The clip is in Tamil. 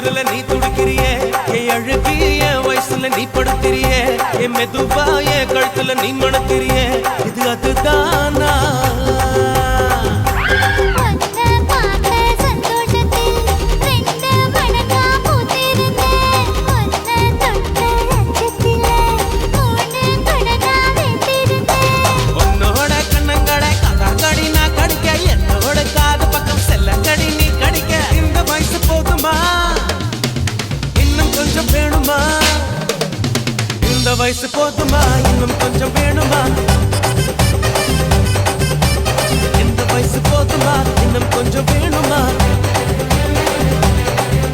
குளிர்ல நீ துடிக்கிறியே என் அழுகி என் வயசுல நீ படுத்திரியே என் மெதுவா என் கழுத்துல நீ மணக்கிறியே இது அதுதானா வயசு போதுமா இன்னும் கொஞ்சம் வேணுமா இந்த வயசு போதுமா இன்னும் கொஞ்சம் வேணுமா